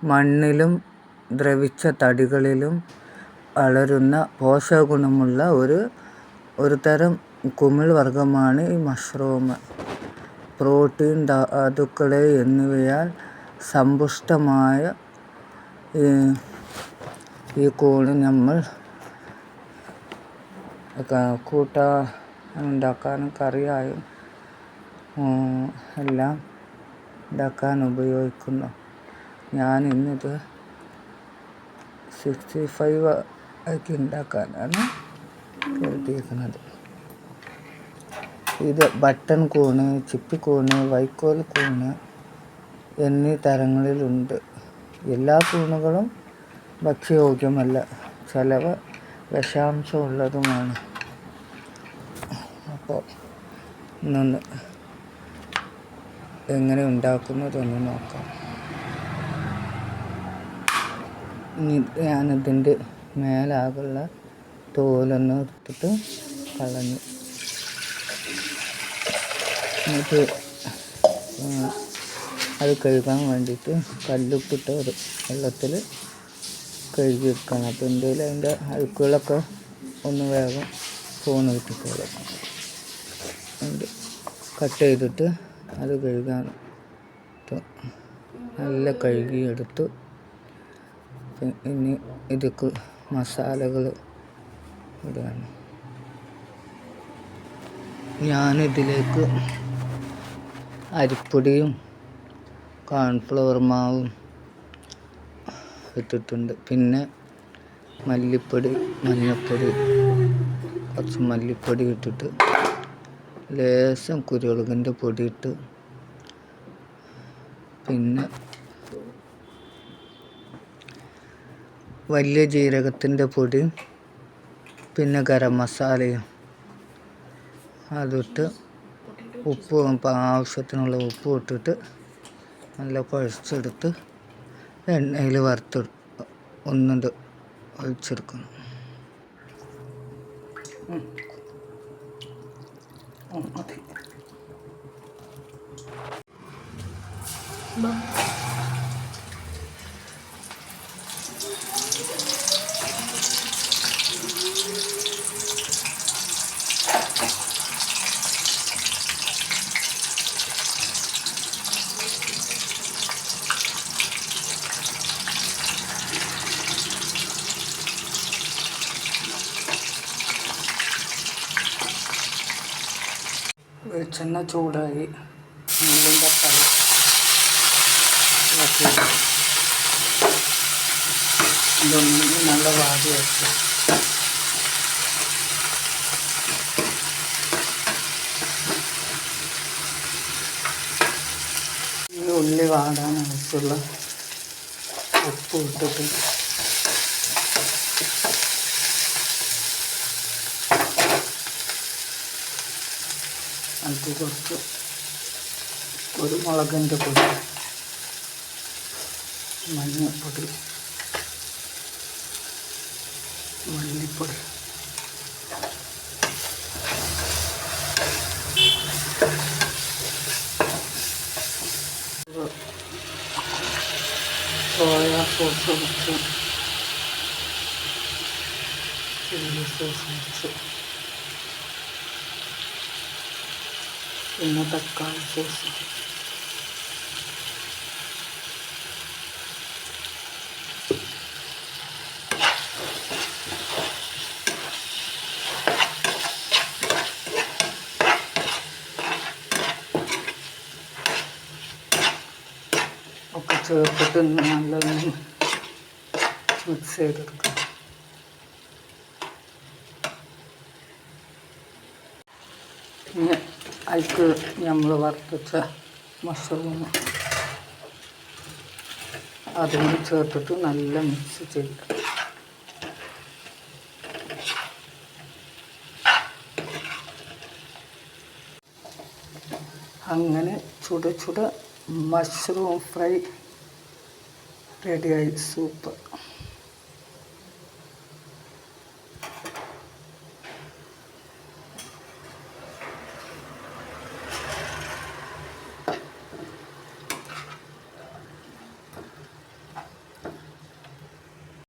മണ്ണിലും ദ്രവിച്ച തടികളിലും വളരുന്ന പോഷകഗുണമുള്ള ഒരു തരം കുമിൾ വർഗ്ഗമാണ് ഈ മഷ്റൂം. പ്രോട്ടീൻ, ധാതുക്കൾ എന്നിവയാൽ സമ്പുഷ്ടമായ ഈ കൂണ് നമ്മൾ ഉണ്ടാക്കാനും കറിയായും എല്ലാം ഉണ്ടാക്കാൻ ഉപയോഗിക്കുന്നു. ഞാൻ ഇന്നിത് 65 ആക്കി ഉണ്ടാക്കാനാണ് കരുതിയിരിക്കുന്നത്. ഇത് ബട്ടൺ കൂണ്, ചിപ്പിക്കൂണ്, വൈക്കോൽ കൂണ് എന്നീ തരങ്ങളിലുണ്ട്. എല്ലാ കൂണുകളും ഭക്ഷ്യയോഗ്യമല്ല, ചിലവ വിഷാംശമുള്ളതുമാണ്. അപ്പോൾ ഇന്നൊന്ന് എങ്ങനെ ഉണ്ടാക്കുന്നതൊന്ന് നോക്കാം. ഞാനിതിൻ്റെ മേലാകുള്ള തോലൊന്ന് എടുത്തിട്ട് കളഞ്ഞു. എന്നിട്ട് അത് കഴുകാൻ വേണ്ടിയിട്ട് കല്ലുപ്പിട്ട് വെള്ളത്തിൽ കഴുകിയെടുക്കണം. അപ്പോൾ എന്തെങ്കിലും അതിൻ്റെ അഴുക്കുകളൊക്കെ ഒന്ന് വേഗം ഫോൺ കിട്ടിക്കോളും. കട്ട് ചെയ്തിട്ട് അത് കഴുകാൻ നല്ല കഴുകിയെടുത്തു. ഇനി ഇതിക്ക് മസാലകൾ ഇടുകയാണ്. ഞാനിതിലേക്ക് അരിപ്പൊടിയും കോൺഫ്ലവർ മാവും ഇട്ടിട്ടുണ്ട്. പിന്നെ മല്ലിപ്പൊടി, മഞ്ഞൾപ്പൊടി, കുറച്ച് മല്ലിപ്പൊടി ഇട്ടിട്ട് ലേശം കുരുമുളകിൻ്റെ പൊടി ഇട്ട്, പിന്നെ വലിയ ജീരകത്തിൻ്റെ പൊടി, പിന്നെ ഗരം മസാലയും അതിട്ട് ഉപ്പും ആവശ്യത്തിനുള്ള ഉപ്പും ഇട്ടിട്ട് നല്ല കുഴച്ചെടുത്ത് എണ്ണയിൽ ഒന്നുണ്ട് ഒഴിച്ചെടുക്കണം. വെളിച്ചെണ്ണ ചൂടായി, ഉള്ളിയും തക്കാളി ഇതൊന്നും നല്ല വാടി വെച്ചു. ഈ ഉള്ളി വാടാൻ ആവശ്യമുള്ള ഉപ്പ് ഇട്ടിട്ട് അത് കുറച്ച് കുരുമുളകിൻ്റെ പൊടി, മഞ്ഞൾപ്പൊടി, മല്ലിപ്പൊടി, സോയാ സോസ് കുറച്ച്, ചില്ലി സോസ് കുറച്ച്, പിന്നെ തക്കാളി സോസ്, ഒക്കെ ചേർത്തിട്ട് നല്ലൊന്ന് മിക്സ് ചെയ്തെടുക്കാം. പിന്നെ അതിക്ക് നമ്മൾ വറുത്ത മഷ്റൂം അതും ചേർത്തിട്ട് നല്ല മിക്സ് ചെയ്യുക. അങ്ങനെ ചുട മഷ്റൂം ഫ്രൈ റെഡിയായി. സൂപ്പർ.